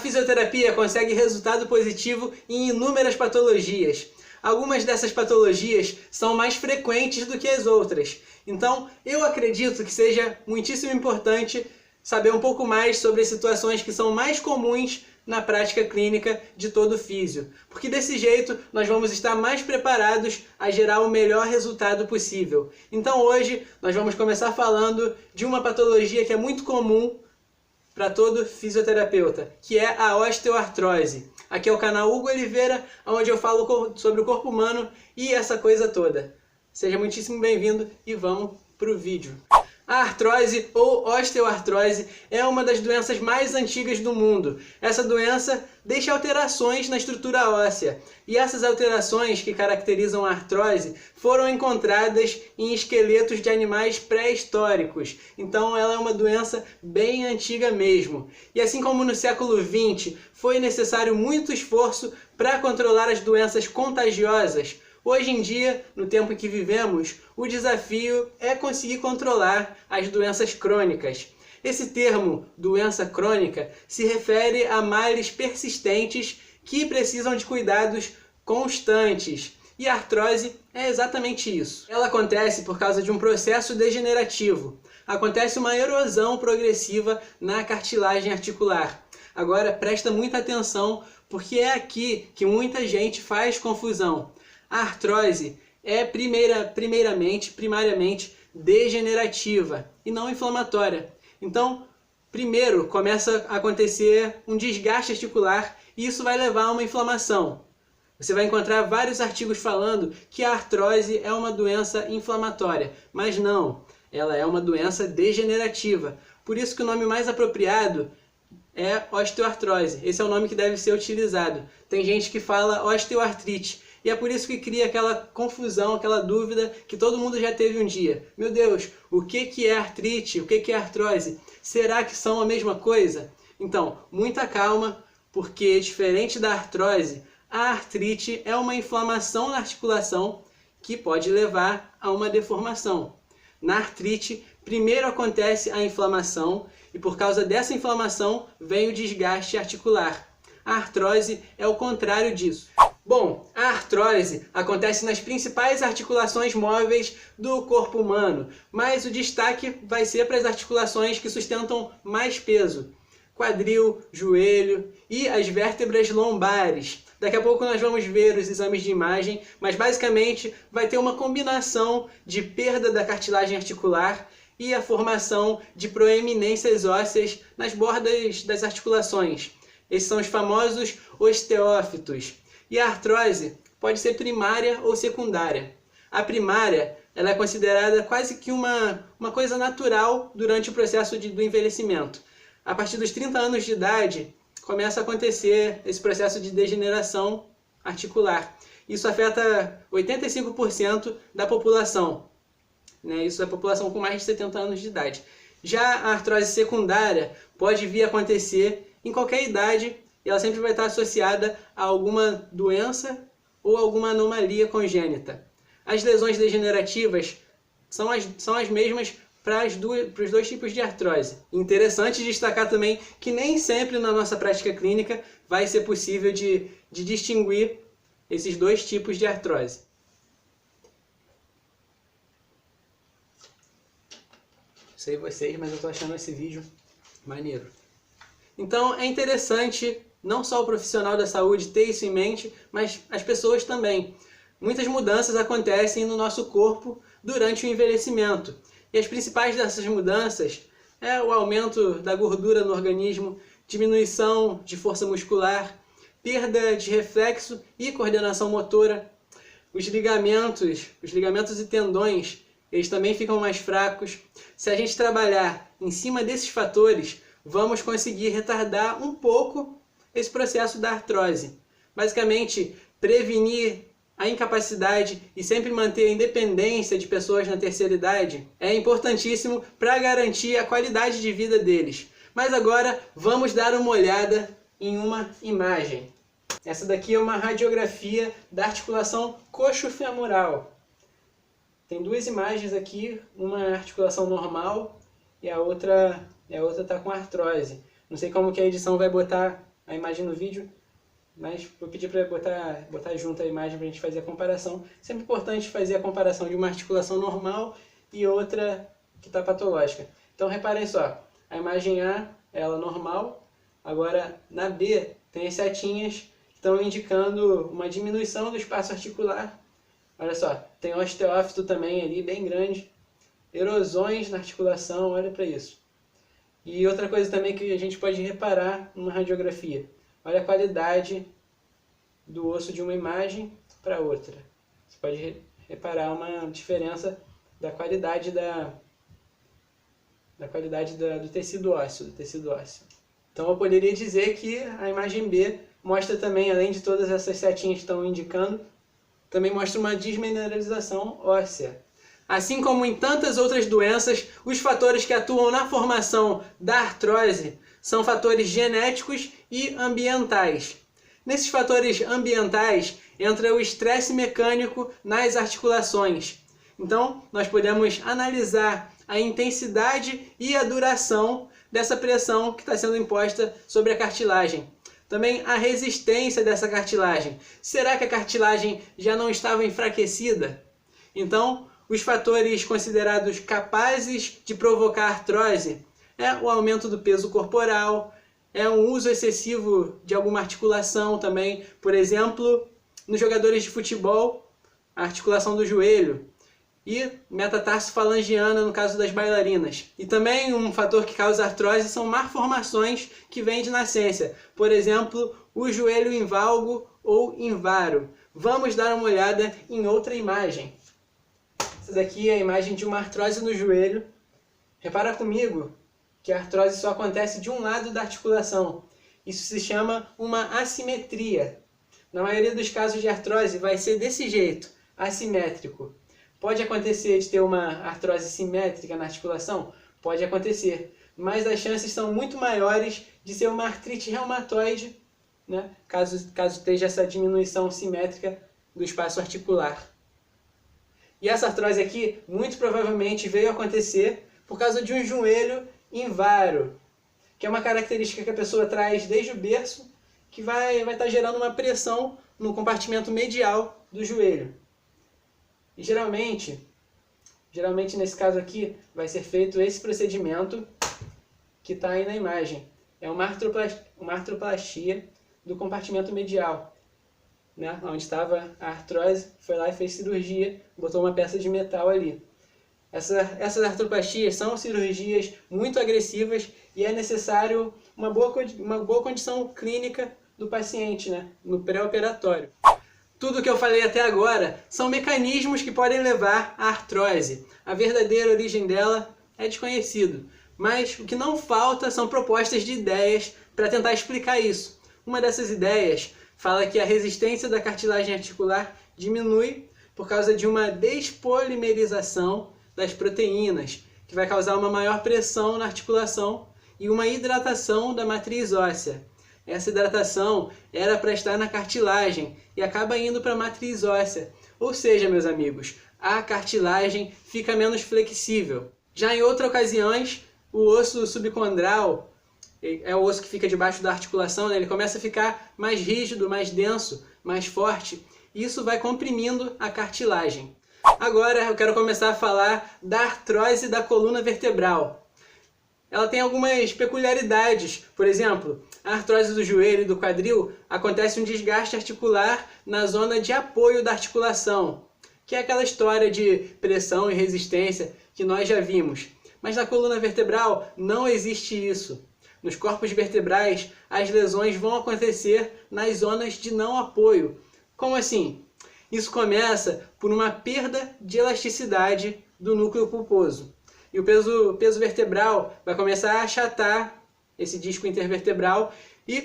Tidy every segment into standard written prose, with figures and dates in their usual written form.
fisioterapia consegue resultado positivo em inúmeras patologias. Algumas dessas patologias são mais frequentes do que as outras. Então, eu acredito que seja muitíssimo importante saber um pouco mais sobre as situações que são mais comuns na prática clínica de todo físio. Porque desse jeito nós vamos estar mais preparados a gerar o melhor resultado possível. Então hoje nós vamos começar falando de uma patologia que é muito comum para todo fisioterapeuta, que é a osteoartrose. Aqui é o canal Hugo Oliveira, onde eu falo sobre o corpo humano e essa coisa toda. Seja muitíssimo bem-vindo e vamos para o vídeo. A artrose ou osteoartrose é uma das doenças mais antigas do mundo. Essa doença deixa alterações na estrutura óssea. E essas alterações que caracterizam a artrose foram encontradas em esqueletos de animais pré-históricos. Então ela é uma doença bem antiga mesmo. E assim como no século XX foi necessário muito esforço para controlar as doenças contagiosas, hoje em dia, no tempo em que vivemos, o desafio é conseguir controlar as doenças crônicas. Esse termo, doença crônica, se refere a males persistentes que precisam de cuidados constantes. E a artrose é exatamente isso. Ela acontece por causa de um processo degenerativo. Acontece uma erosão progressiva na cartilagem articular. Agora, presta muita atenção, porque é aqui que muita gente faz confusão. A artrose é primariamente degenerativa e não inflamatória. Então, primeiro começa a acontecer um desgaste articular e isso vai levar a uma inflamação. Você vai encontrar vários artigos falando que a artrose é uma doença inflamatória, mas não, ela é uma doença degenerativa. Por isso que o nome mais apropriado é osteoartrose. Esse é o nome que deve ser utilizado. Tem gente que fala osteoartrite. E é por isso que cria aquela confusão, aquela dúvida que todo mundo já teve um dia. Meu Deus, o que é artrite? O que é artrose? Será que são a mesma coisa? Então, muita calma, porque diferente da artrose, a artrite é uma inflamação na articulação que pode levar a uma deformação. Na artrite, primeiro acontece a inflamação e por causa dessa inflamação vem o desgaste articular. A artrose é o contrário disso. Bom, a artrose acontece nas principais articulações móveis do corpo humano, mas o destaque vai ser para as articulações que sustentam mais peso. Quadril, joelho e as vértebras lombares. Daqui a pouco nós vamos ver os exames de imagem, mas basicamente vai ter uma combinação de perda da cartilagem articular e a formação de proeminências ósseas nas bordas das articulações. Esses são os famosos osteófitos. E a artrose pode ser primária ou secundária. A primária ela é considerada quase que uma coisa natural durante o processo do envelhecimento. A partir dos 30 anos de idade, começa a acontecer esse processo de degeneração articular. Isso afeta 85% da população. Isso é a população com mais de 70 anos de idade. Já a artrose secundária pode vir a acontecer em qualquer idade e ela sempre vai estar associada a alguma doença ou alguma anomalia congênita. As lesões degenerativas são as mesmas para os dois tipos de artrose. Interessante destacar também que nem sempre na nossa prática clínica vai ser possível de distinguir esses dois tipos de artrose. Não sei vocês, mas eu estou achando esse vídeo maneiro. Então é interessante não só o profissional da saúde ter isso em mente, mas as pessoas também. Muitas mudanças acontecem no nosso corpo durante o envelhecimento. E as principais dessas mudanças é o aumento da gordura no organismo, diminuição de força muscular, perda de reflexo e coordenação motora. Os ligamentos e tendões, eles também ficam mais fracos. Se a gente trabalhar em cima desses fatores, vamos conseguir retardar um pouco esse processo da artrose. Basicamente, prevenir a incapacidade e sempre manter a independência de pessoas na terceira idade é importantíssimo para garantir a qualidade de vida deles. Mas agora vamos dar uma olhada em uma imagem. Essa daqui é uma radiografia da articulação coxofemoral. Tem duas imagens aqui, uma articulação normal e a outra está com artrose. Não sei como que a edição vai botar a imagem no vídeo, mas vou pedir para botar junto a imagem para a gente fazer a comparação. Sempre importante fazer a comparação de uma articulação normal e outra que está patológica. Então reparem só, a imagem A, ela normal, agora na B tem as setinhas que estão indicando uma diminuição do espaço articular. Olha só, tem osteófito também ali, bem grande, erosões na articulação, olha para isso. E outra coisa também que a gente pode reparar numa radiografia, olha a qualidade do osso de uma imagem para outra. Você pode reparar uma diferença da qualidade do tecido ósseo, Então eu poderia dizer que a imagem B mostra também, além de todas essas setinhas que estão indicando, também mostra uma desmineralização óssea. Assim como em tantas outras doenças, os fatores que atuam na formação da artrose são fatores genéticos e ambientais. Nesses fatores ambientais entra o estresse mecânico nas articulações. Então, nós podemos analisar a intensidade e a duração dessa pressão que está sendo imposta sobre a cartilagem. Também a resistência dessa cartilagem. Será que a cartilagem já não estava enfraquecida? Então, os fatores considerados capazes de provocar artrose é o aumento do peso corporal, é um uso excessivo de alguma articulação também, por exemplo, nos jogadores de futebol, a articulação do joelho, e metatarsofalangiana no caso das bailarinas. E também um fator que causa artrose são malformações que vêm de nascença, por exemplo, o joelho invalgo ou invaro. Vamos dar uma olhada em outra imagem. Essa daqui é a imagem de uma artrose no joelho. Repara comigo que a artrose só acontece de um lado da articulação. Isso se chama uma assimetria. Na maioria dos casos de artrose vai ser desse jeito, assimétrico. Pode acontecer de ter uma artrose simétrica na articulação? Pode acontecer, mas as chances são muito maiores de ser uma artrite reumatoide, né? caso esteja essa diminuição simétrica do espaço articular. E essa artrose aqui, muito provavelmente, veio acontecer por causa de um joelho invaro, que é uma característica que a pessoa traz desde o berço, que vai estar gerando uma pressão no compartimento medial do joelho. E geralmente nesse caso aqui, vai ser feito esse procedimento que está aí na imagem. É uma artroplastia do compartimento medial. Né? Onde estava a artrose, foi lá e fez cirurgia, botou uma peça de metal ali. Essas artroplastias são cirurgias muito agressivas e é necessário uma boa condição clínica do paciente, né? No pré-operatório. Tudo que eu falei até agora são mecanismos que podem levar à artrose. A verdadeira origem dela é desconhecido, mas o que não falta são propostas de ideias para tentar explicar isso. Uma dessas ideias fala que a resistência da cartilagem articular diminui por causa de uma despolimerização das proteínas, que vai causar uma maior pressão na articulação e uma hidratação da matriz óssea. Essa hidratação era para estar na cartilagem e acaba indo para a matriz óssea. Ou seja, meus amigos, a cartilagem fica menos flexível. Já em outras ocasiões, o osso subcondral, é o osso que fica debaixo da articulação, né? Ele começa a ficar mais rígido, mais denso, mais forte. E isso vai comprimindo a cartilagem. Agora eu quero começar a falar da artrose da coluna vertebral. Ela tem algumas peculiaridades. Por exemplo, a artrose do joelho e do quadril acontece um desgaste articular na zona de apoio da articulação, que é aquela história de pressão e resistência que nós já vimos. Mas na coluna vertebral não existe isso. Nos corpos vertebrais, as lesões vão acontecer nas zonas de não apoio. Como assim? Isso começa por uma perda de elasticidade do núcleo pulposo. E o peso vertebral vai começar a achatar esse disco intervertebral e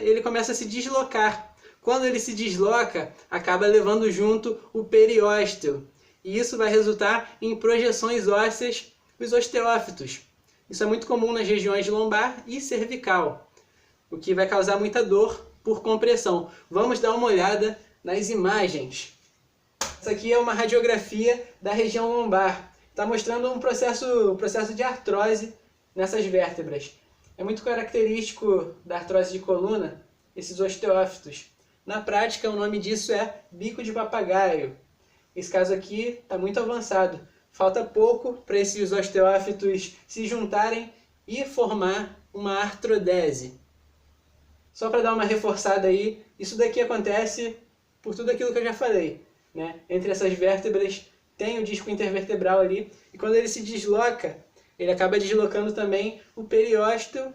ele começa a se deslocar. Quando ele se desloca, acaba levando junto o periósteo. E isso vai resultar em projeções ósseas, os osteófitos. Isso é muito comum nas regiões lombar e cervical, o que vai causar muita dor por compressão. Vamos dar uma olhada nas imagens. Essa aqui é uma radiografia da região lombar. Está mostrando um processo de artrose nessas vértebras. É muito característico da artrose de coluna esses osteófitos. Na prática, o nome disso é bico de papagaio. Esse caso aqui está muito avançado. Falta pouco para esses osteófitos se juntarem e formar uma artrodese. Só para dar uma reforçada aí, isso daqui acontece por tudo aquilo que eu já falei, né? Entre essas vértebras tem o disco intervertebral ali, e quando ele se desloca, ele acaba deslocando também o periósteo.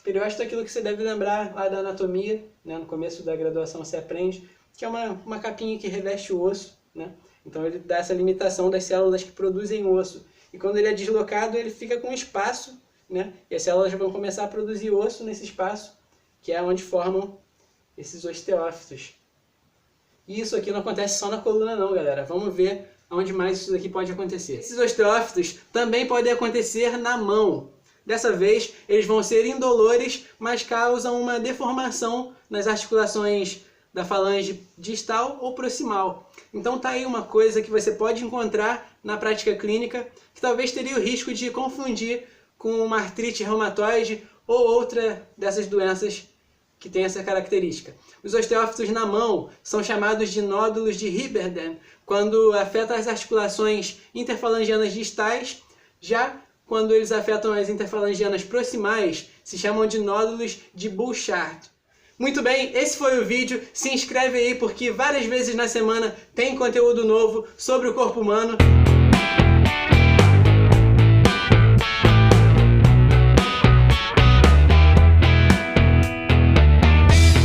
Periósteo é aquilo que você deve lembrar lá da anatomia, né? No começo da graduação você aprende, que é uma capinha que reveste o osso, né? Então ele dá essa limitação das células que produzem osso. E quando ele é deslocado, ele fica com espaço, né? E as células vão começar a produzir osso nesse espaço, que é onde formam esses osteófitos. E isso aqui não acontece só na coluna não, galera. Vamos ver onde mais isso daqui pode acontecer. Esses osteófitos também podem acontecer na mão. Dessa vez, eles vão ser indolores, mas causam uma deformação nas articulações da falange distal ou proximal. Então tá aí uma coisa que você pode encontrar na prática clínica, que talvez teria o risco de confundir com uma artrite reumatoide ou outra dessas doenças que tem essa característica. Os osteófitos na mão são chamados de nódulos de Hibberden, quando afetam as articulações interfalangianas distais. Já quando eles afetam as interfalangianas proximais, se chamam de nódulos de Bouchard. Muito bem, esse foi o vídeo. Se inscreve aí porque várias vezes na semana tem conteúdo novo sobre o corpo humano.